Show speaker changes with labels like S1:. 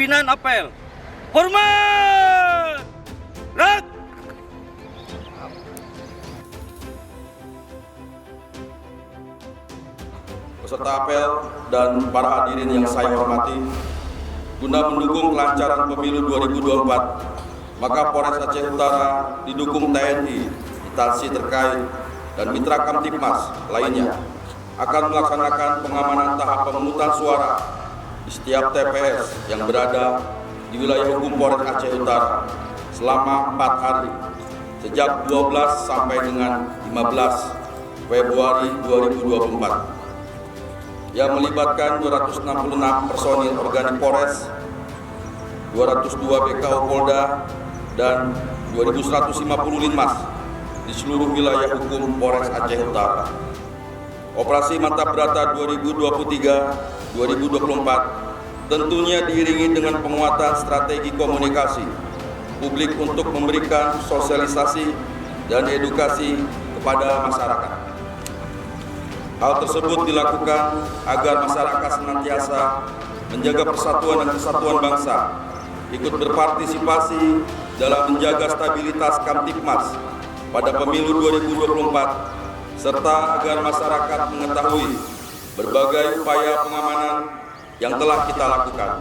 S1: pimpinan apel. Hormat! Rak!
S2: Peserta apel dan para hadirin yang saya hormati, guna mendukung kelancaran pemilu 2024, maka Polres Aceh Utara didukung TNI, instansi terkait, dan mitra Kamtipmas lainnya akan melaksanakan pengamanan tahap pemungutan suara di setiap TPS yang berada di wilayah hukum Polres Aceh Utara selama 4 hari, sejak 12 sampai dengan 15 Februari 2024. Yang melibatkan 266 personil organik Polres, 202 BKO Polda, dan 2.150 Linmas di seluruh wilayah hukum Polres Aceh Utara. Operasi Mantap Brata 2023-2024 tentunya diiringi dengan penguatan strategi komunikasi publik untuk memberikan sosialisasi dan edukasi kepada masyarakat. Hal tersebut dilakukan agar masyarakat senantiasa menjaga persatuan dan kesatuan bangsa, ikut berpartisipasi dalam menjaga stabilitas Kamtipmas pada pemilu 2024, serta agar masyarakat mengetahui berbagai upaya pengamanan yang telah kita lakukan.